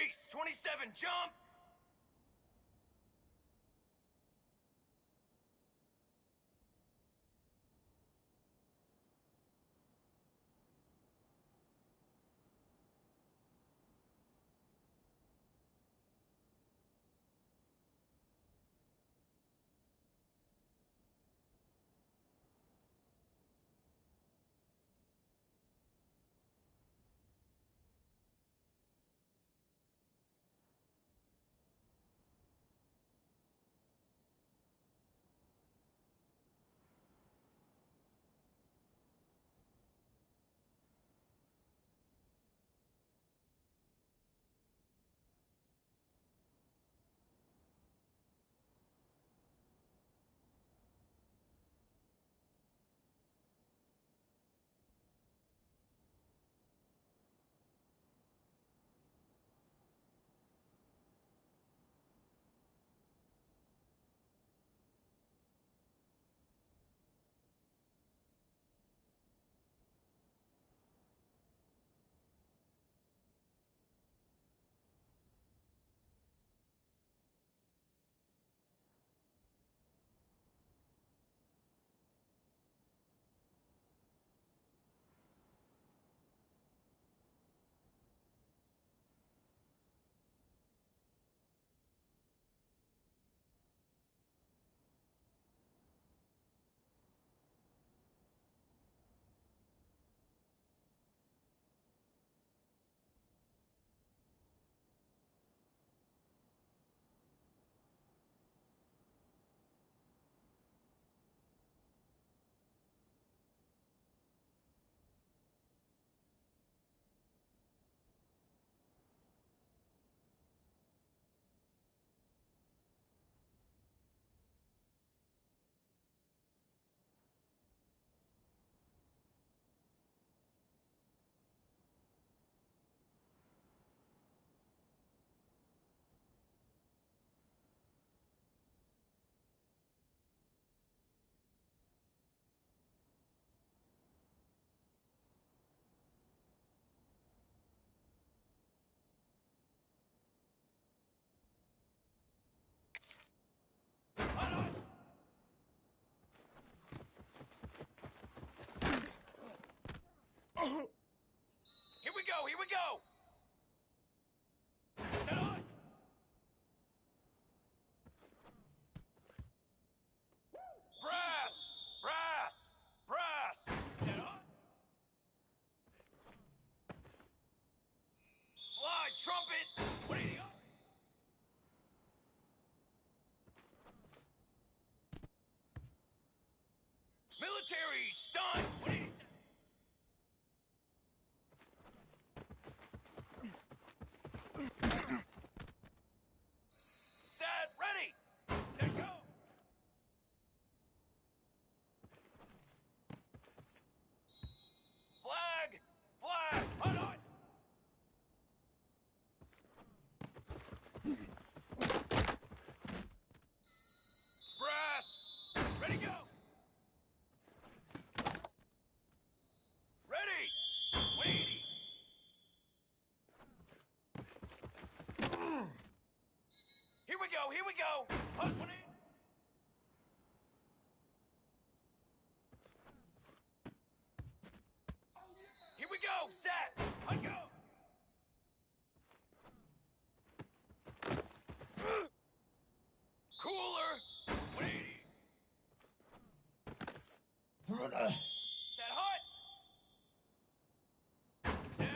Base 27, jump! Here we go, here we go! Brass! Brass! Brass! Fly, trumpet! What are you... Military, stunt! What are you... Set, ready! Set, go! Flag! Flag! Hold on! Brass! Ready, go! Ready! 180! Here we go, here we go! Hot 180! Here we go, set! Hot go! Cooler! 180! Set hot! Set!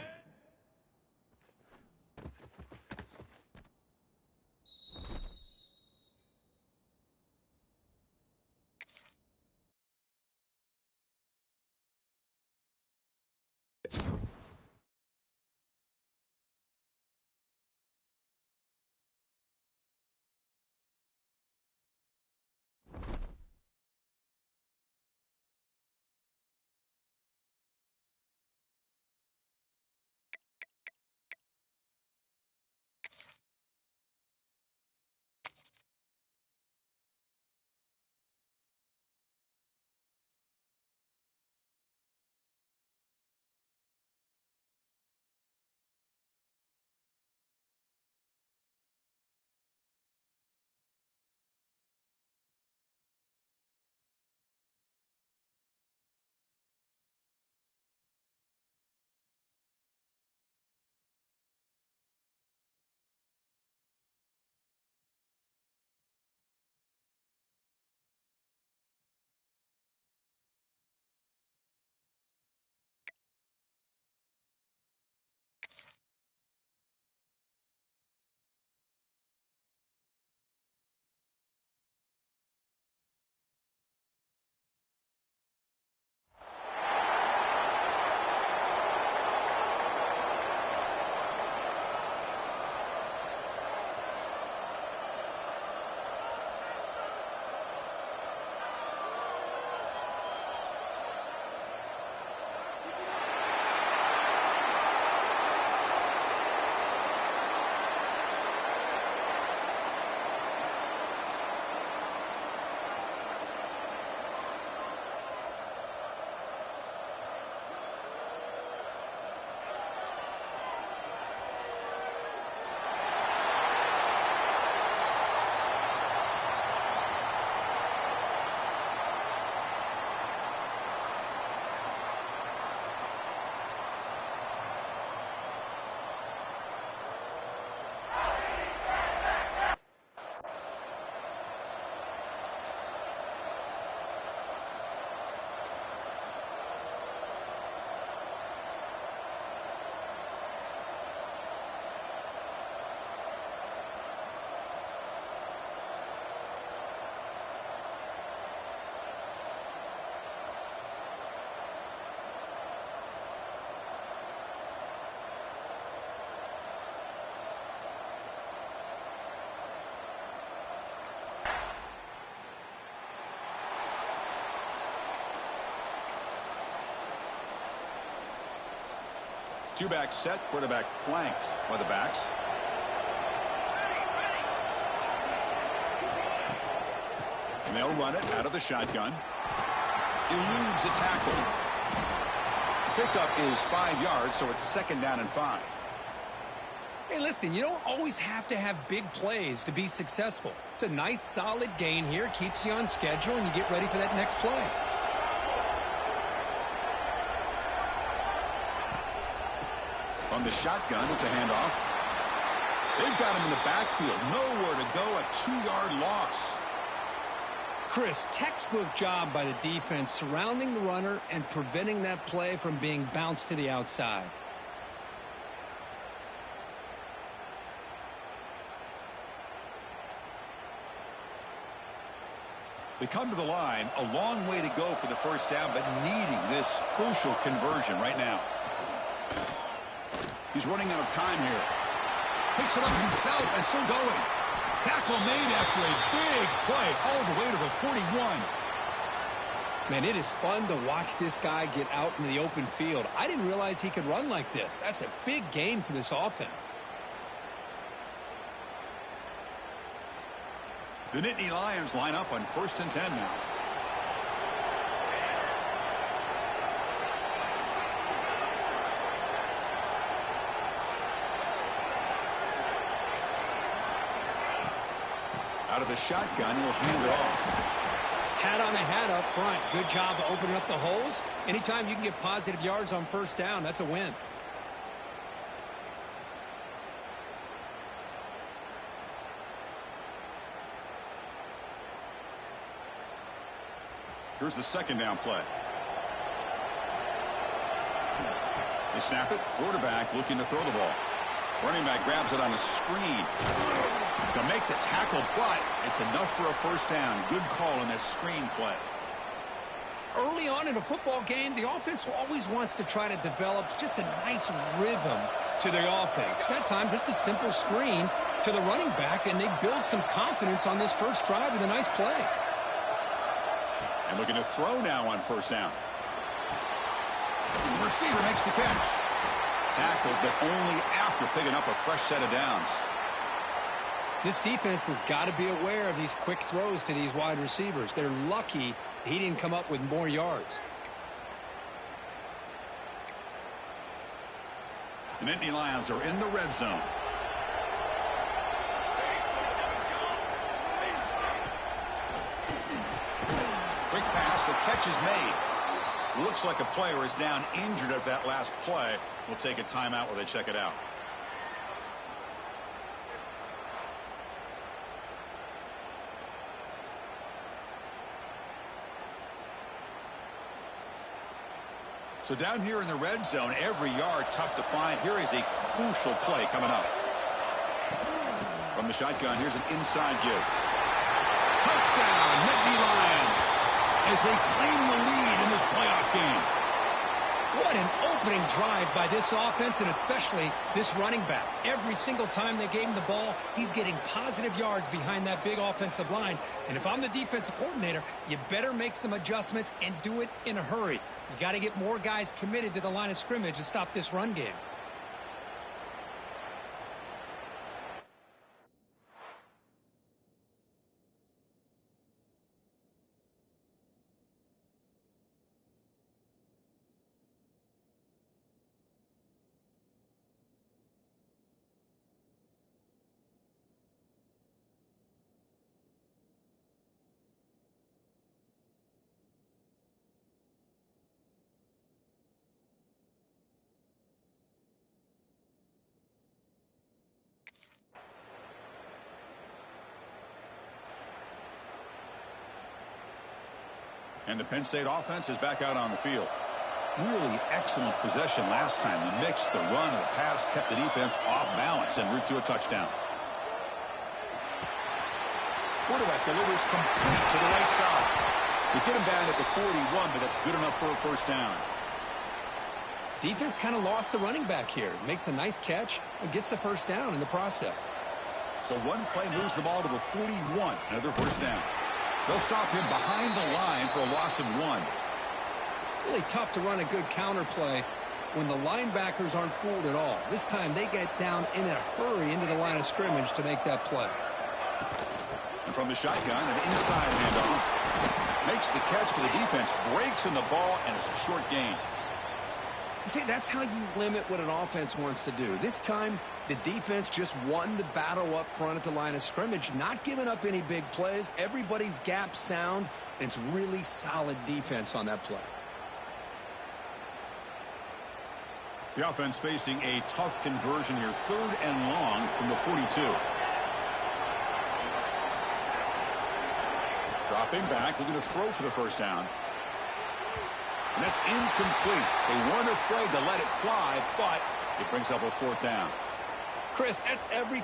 Two-back set, quarterback flanked by the backs. And they'll run it out of the shotgun. Eludes a tackle. Pickup is 5 yards, so it's 2nd down and 5. Hey, listen, you don't always have to have big plays to be successful. It's a nice, solid gain here. Keeps you on schedule, and you get ready for that next play. On the shotgun, it's a handoff. They've got him in the backfield. Nowhere to go, a 2-yard loss. Chris, textbook job by the defense surrounding the runner and preventing that play from being bounced to the outside. They come to the line, a long way to go for the first down, but needing this crucial conversion right now. He's running out of time here. Picks it up himself and still going. Tackle made after a big play all the way to the 41. Man, it is fun to watch this guy get out in the open field. I didn't realize he could run like this. That's a big gain for this offense. The Nittany Lions line up on 1st and 10 now. Out of the shotgun, he'll hand it off. Hat on a hat up front. Good job of opening up the holes. Anytime you can get positive yards on first down, that's a win. Here's the 2nd down play. They snap it. Quarterback looking to throw the ball. Running back grabs it on a screen. To make the tackle, but it's enough for a first down. Good call on that screen play. Early on in a football game, the offense always wants to try to develop just a nice rhythm to the offense. That time, just a simple screen to the running back, and they build some confidence on this first drive with a nice play. And looking to throw now on first down. The receiver makes the catch. Tackled, but only after picking up a fresh set of downs. This defense has got to be aware of these quick throws to these wide receivers. They're lucky he didn't come up with more yards. The Nittany Lions are in the red zone. Quick pass, the catch is made. Looks like a player is down injured at that last play. We'll take a timeout while they check it out. So down here in the red zone, every yard tough to find. Here is a crucial play coming up. From the shotgun, here's an inside give. Touchdown, Nittany Lions, as they claim the lead in this playoff game. What an opening drive by this offense, and especially this running back. Every single time they gave him the ball, he's getting positive yards behind that big offensive line. And if I'm the defensive coordinator, you better make some adjustments and do it in a hurry. You got to get more guys committed to the line of scrimmage to stop this run game. And the Penn State offense is back out on the field. Really excellent possession last time. The mix, the run, the pass kept the defense off balance en route to a touchdown. Quarterback delivers complete to the right side. They get him down at the 41, but that's good enough for a first down. Defense kind of lost the running back here. Makes a nice catch and gets the first down in the process. So one play moves the ball to the 41. Another first down. They'll stop him behind the line for a loss of 1. Really tough to run a good counter play when the linebackers aren't fooled at all. This time they get down in a hurry into the line of scrimmage to make that play. And from the shotgun, an inside handoff. Makes the catch, but the defense breaks in the ball, and it's a short gain. See, that's how you limit what an offense wants to do. This time, the defense just won the battle up front at the line of scrimmage, not giving up any big plays. Everybody's gap sound, and it's really solid defense on that play. The offense facing a tough conversion here, 3rd and long from the 42. Dropping back, looking to throw for the first down. And that's incomplete. They weren't afraid to let it fly, but it brings up a 4th down. Chris, that's every...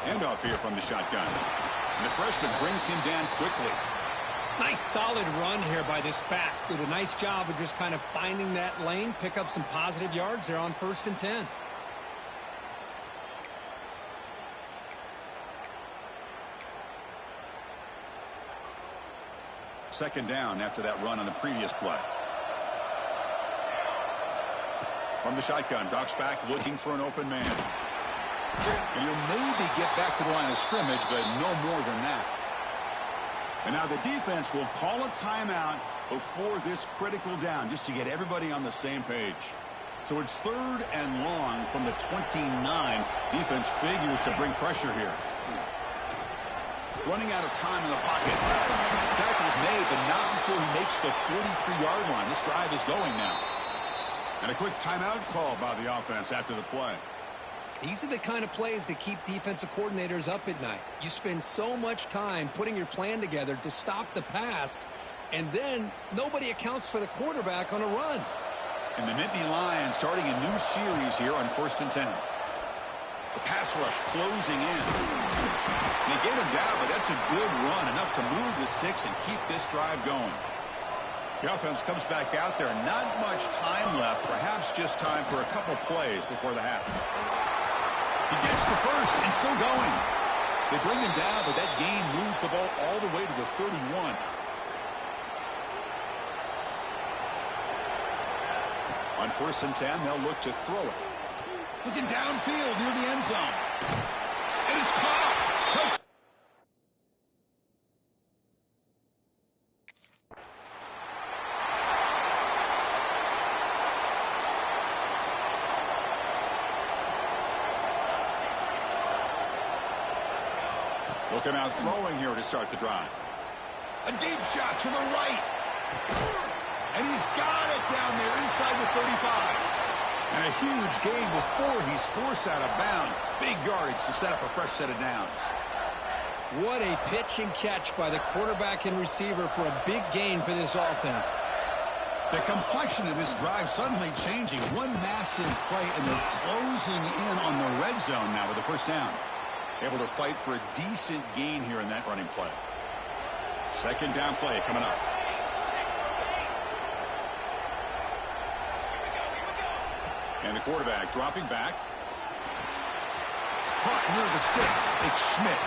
Handoff here from the shotgun. And the freshman brings him down quickly. Nice solid run here by this back. Did a nice job of just kind of finding that lane, pick up some positive yards there on 1st and 10. Second down after that run on the previous play. From the shotgun, drops back looking for an open man. And he'll maybe get back to the line of scrimmage, but no more than that. And now the defense will call a timeout before this critical down just to get everybody on the same page. So it's 3rd and long from the 29. Defense figures to bring pressure here. Running out of time in the pocket. Tackle's made, but not before he makes the 43-yard line. This drive is going now. And a quick timeout call by the offense after the play. These are the kind of plays that keep defensive coordinators up at night. You spend so much time putting your plan together to stop the pass, and then nobody accounts for the quarterback on a run. And the Nittany Lions starting a new series here on 1st and 10. The pass rush closing in. And they get him down, but that's a good run, enough to move the sticks and keep this drive going. The offense comes back out there. Not much time left, perhaps just time for a couple plays before the half. He gets the first and still going. They bring him down, but that gain moves the ball all the way to the 31. On 1st and 10, they'll look to throw it. Looking downfield near the end zone. And it's caught. Touch. Looking out throwing here to start the drive. A deep shot to the right. And he's got it down there inside the 35. And a huge gain before he's forced out of bounds. Big yardage to set up a fresh set of downs. What a pitch and catch by the quarterback and receiver for a big gain for this offense. The complexion of this drive suddenly changing. One massive play, and they're closing in on the red zone now with the first down. Able to fight for a decent gain here in that running play. Second down play coming up. And the quarterback dropping back. Caught near the sticks. It's Schmidt.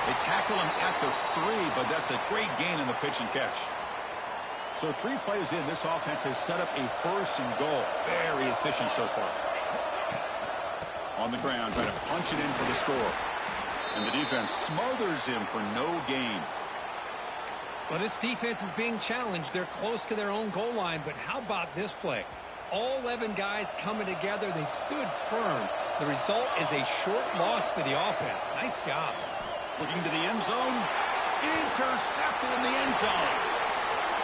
They tackle him at the 3, but that's a great gain in the pitch and catch. So 3 plays in, this offense has set up a 1st and goal. Very efficient so far. On the ground, trying to punch it in for the score. And the defense smothers him for no gain. Well, this defense is being challenged. They're close to their own goal line, but how about this play? All 11 guys coming together. They stood firm. The result is a short loss for the offense. Nice job. Looking to the end zone. Intercepted in the end zone.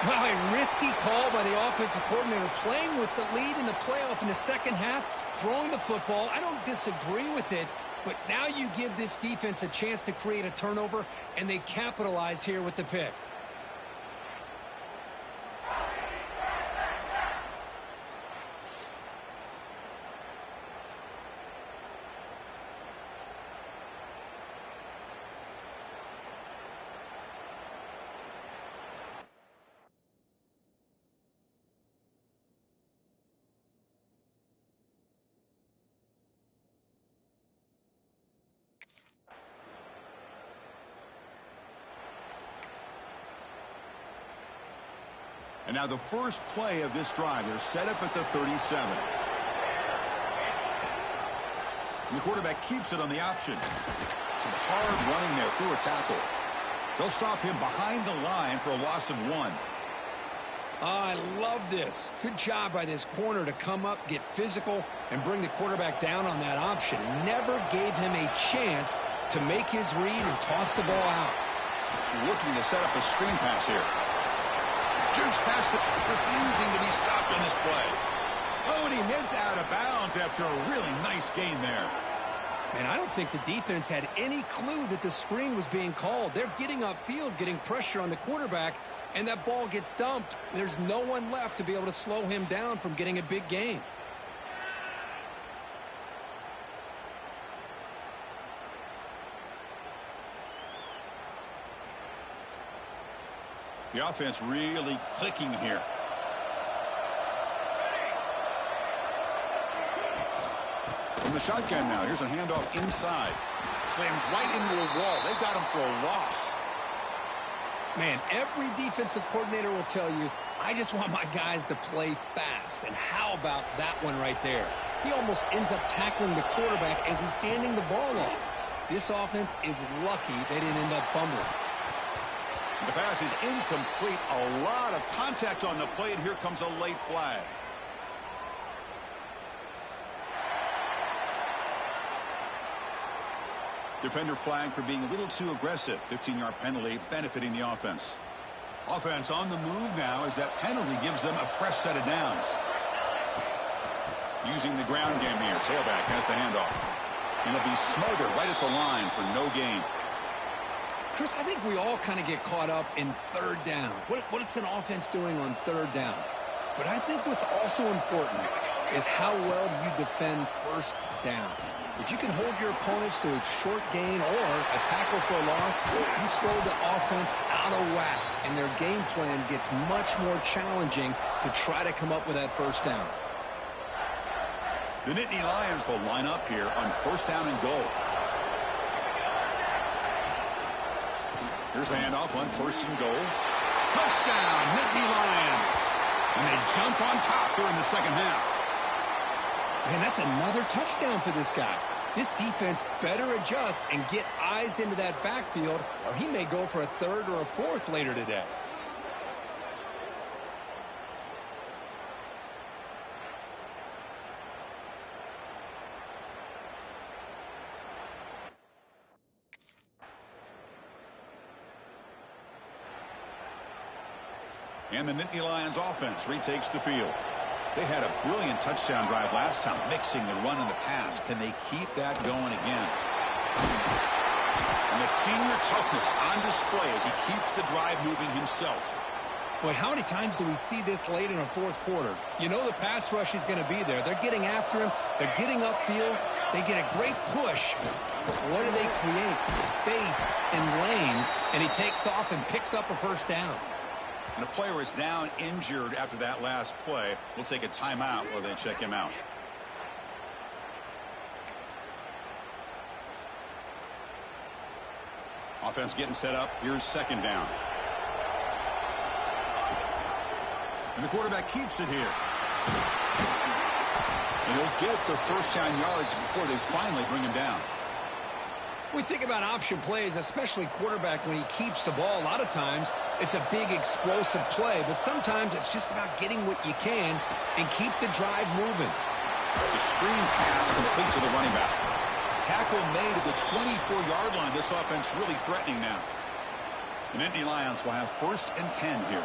Wow, a risky call by the offensive coordinator, playing with the lead in the playoff in the second half, throwing the football. I don't disagree with it, but now you give this defense a chance to create a turnover, and they capitalize here with the pick. now the first play of this drive. They're set up at the 37. And the quarterback keeps it on the option. Some hard running there through a tackle. They'll stop him behind the line for a loss of 1. I love this. Good job by this corner to come up, get physical, and bring the quarterback down on that option. Never gave him a chance to make his read and toss the ball out. Looking to set up a screen pass here. Jukes past the refusing to be stopped in this play. Oh, and he heads out of bounds after a really nice gain there. Man, I don't think the defense had any clue that the screen was being called. They're getting upfield, getting pressure on the quarterback, and that ball gets dumped. There's no one left to be able to slow him down from getting a big gain. The offense really clicking here. From the shotgun now, here's a handoff inside. Slams right into a wall. They've got him for a loss. Man, every defensive coordinator will tell you, I just want my guys to play fast. And how about that one right there? He almost ends up tackling the quarterback as he's handing the ball off. This offense is lucky they didn't end up fumbling. The pass is incomplete. A lot of contact on the play, and here comes a late flag. Defender flag for being a little too aggressive. 15-yard penalty benefiting the offense. Offense on the move now as that penalty gives them a fresh set of downs. Using the ground game here. Tailback has the handoff. And it'll be Smolder right at the line for no gain. Chris, I think we all kind of get caught up in third down. What's an offense doing on third down? But I think what's also important is how well you defend first down. If you can hold your opponents to a short gain or a tackle for a loss, you throw the offense out of whack, and their game plan gets much more challenging to try to come up with that first down. The Nittany Lions will line up here on first down and goal. Here's the handoff on first and goal. Touchdown, Nittany Lions. And they jump on top here in the second half. Man, that's another touchdown for this guy. This defense better adjust and get eyes into that backfield, or he may go for a third or a fourth later today. And the Nittany Lions offense retakes the field. They had a brilliant touchdown drive last time, mixing the run and the pass. Can they keep that going again? And that senior toughness on display as he keeps the drive moving himself. Boy, how many times do we see this late in a fourth quarter? You know the pass rush is going to be there. They're getting after him. They're getting upfield. They get a great push. What do they create? Space and lanes, and he takes off and picks up a first down. And a player is down injured after that last play. We'll take a timeout while they check him out. Offense getting set up. Here's second down. And the quarterback keeps it here. And he'll get the first down yards before they finally bring him down. We think about option plays, especially quarterback when he keeps the ball. A lot of times it's a big explosive play, but sometimes it's just about getting what you can and keep the drive moving. It's a screen pass complete to the running back. Tackle made at the 24-yard line. This offense really threatening now. The Nittany Lions will have first and 10 here.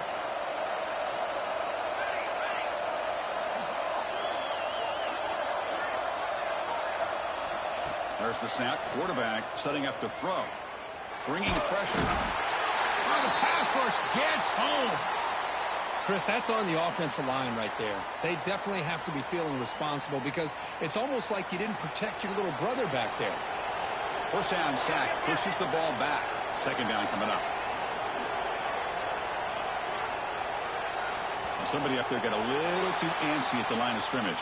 There's the snap. Quarterback setting up to throw. Bringing pressure. Oh, the pass rush gets home. Chris, that's on the offensive line right there. They definitely have to be feeling responsible because it's almost like you didn't protect your little brother back there. First down sack. Pushes the ball back. Second down coming up. Well, somebody up there got a little too antsy at the line of scrimmage.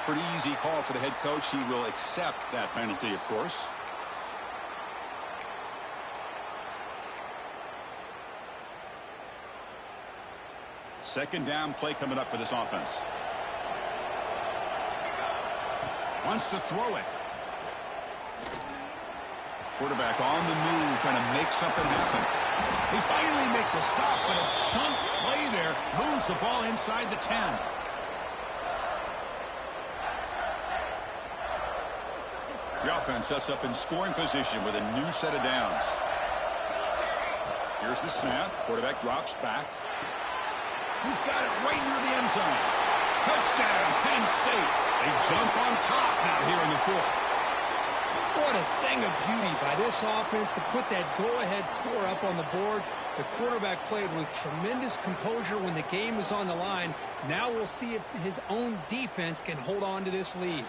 Pretty easy call for the head coach. He will accept that penalty, of course. second down play coming up for this offense. Wants to throw it. Quarterback on the move, trying to make something happen. They finally make the stop, but a chunk play there moves the ball inside the 10. The offense sets up in scoring position with a new set of downs. Here's the snap. Quarterback drops back. He's got it right near the end zone. Touchdown, Penn State. They jump on top now here in the fourth. What a thing of beauty by this offense to put that go-ahead score up on the board. The quarterback played with tremendous composure when the game was on the line. Now we'll see if his own defense can hold on to this lead.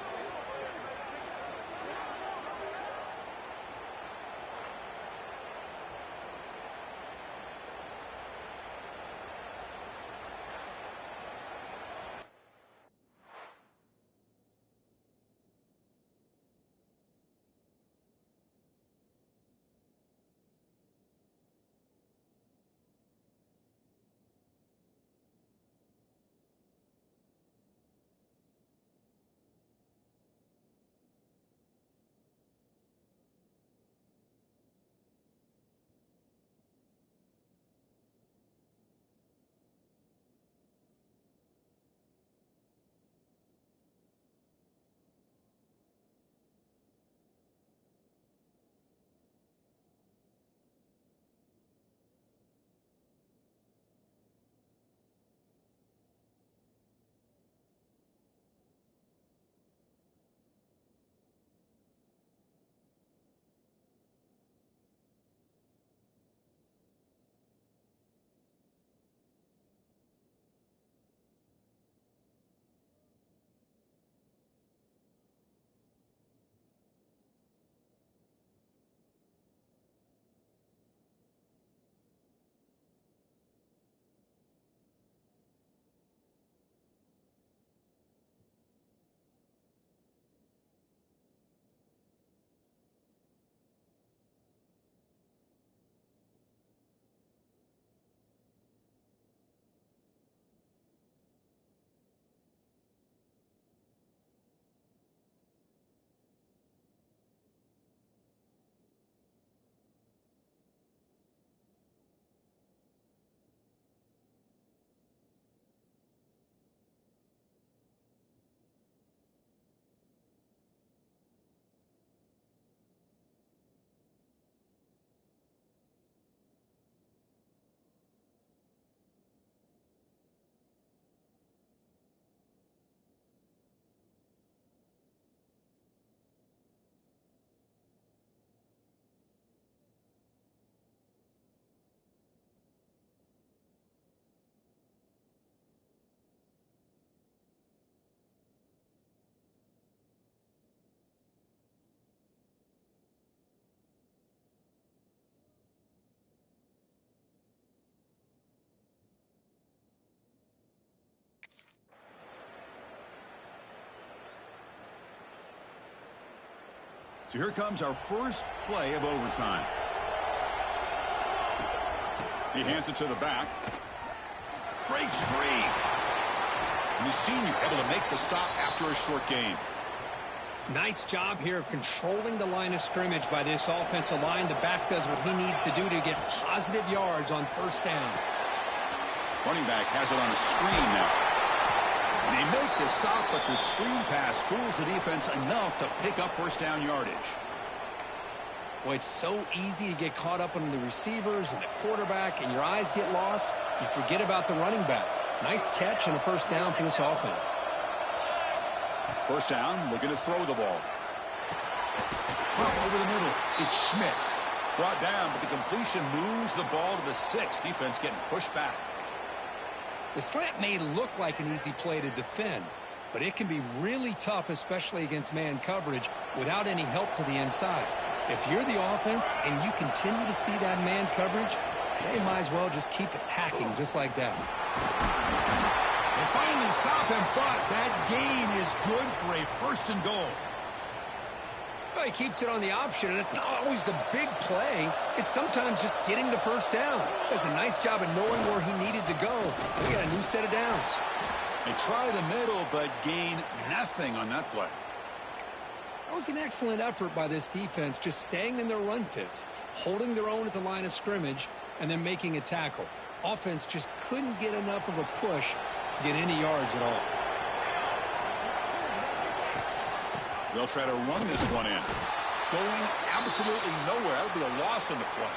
So here comes our first play of overtime. He hands it to the back. Breaks free. And the senior able to make the stop after a short gain. Nice job here of controlling the line of scrimmage by this offensive line. The back does what he needs to do to get positive yards on first down. Running back has it on a screen now. And they make the stop, but the screen pass fools the defense enough to pick up first down yardage. Well, it's so easy to get caught up on the receivers and the quarterback, and your eyes get lost. You forget about the running back. Nice catch and a first down for this offense. First down, looking to throw the ball. Up over the middle, it's Schmidt. Brought down, but the completion moves the ball to the 6. Defense getting pushed back. The slant may look like an easy play to defend, but it can be really tough, especially against man coverage, without any help to the inside. If you're the offense and you continue to see that man coverage, they might as well just keep attacking just like that. They finally stop him, but that gain is good for a first and goal. Well, he keeps it on the option, and it's not always the big play. It's sometimes just getting the first down. Does a nice job of knowing where he needed to go. We got a new set of downs. They try the middle, but gain nothing on that play. That was an excellent effort by this defense, just staying in their run fits, holding their own at the line of scrimmage, and then making a tackle. Offense just couldn't get enough of a push to get any yards at all. They'll try to run this one in. Going absolutely nowhere. That would be a loss on the play.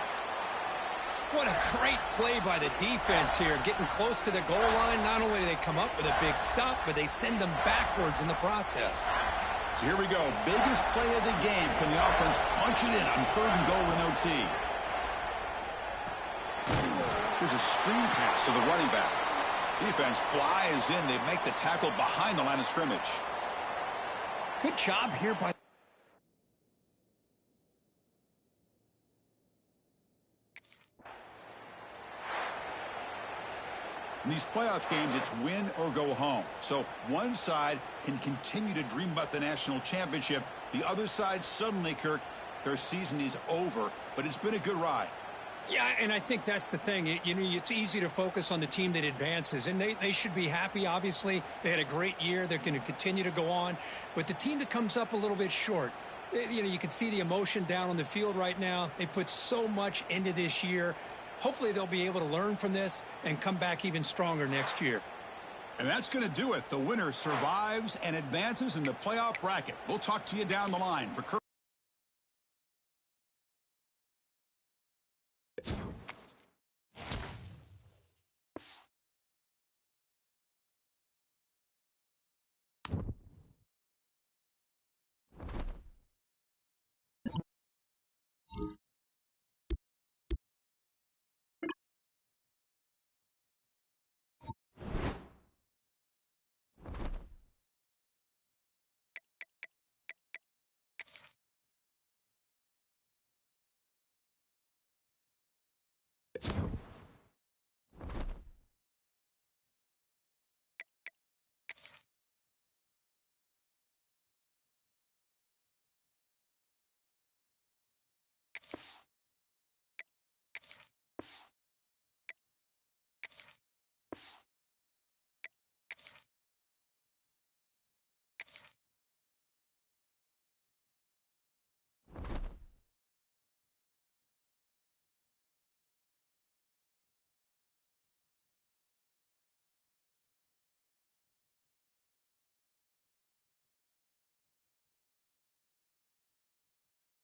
What a great play by the defense here. Getting close to the goal line, not only do they come up with a big stop, but they send them backwards in the process. So here we go. Biggest play of the game. Can the offense punch it in on 3rd and goal in OT? Here's a screen pass to the running back. Defense flies in. They make the tackle behind the line of scrimmage. Good job here by... In these playoff games, it's win or go home. So one side can continue to dream about the national championship. The other side, suddenly, Kirk, their season is over. But it's been a good ride. Yeah, and I think that's the thing. It's easy to focus on the team that advances, and they should be happy, obviously. They had a great year. They're going to continue to go on. But the team that comes up a little bit short, you can see the emotion down on the field right now. They put so much into this year. Hopefully they'll be able to learn from this and come back even stronger next year. And that's going to do it. The winner survives and advances in the playoff bracket. We'll talk to you down the line. For Kirk.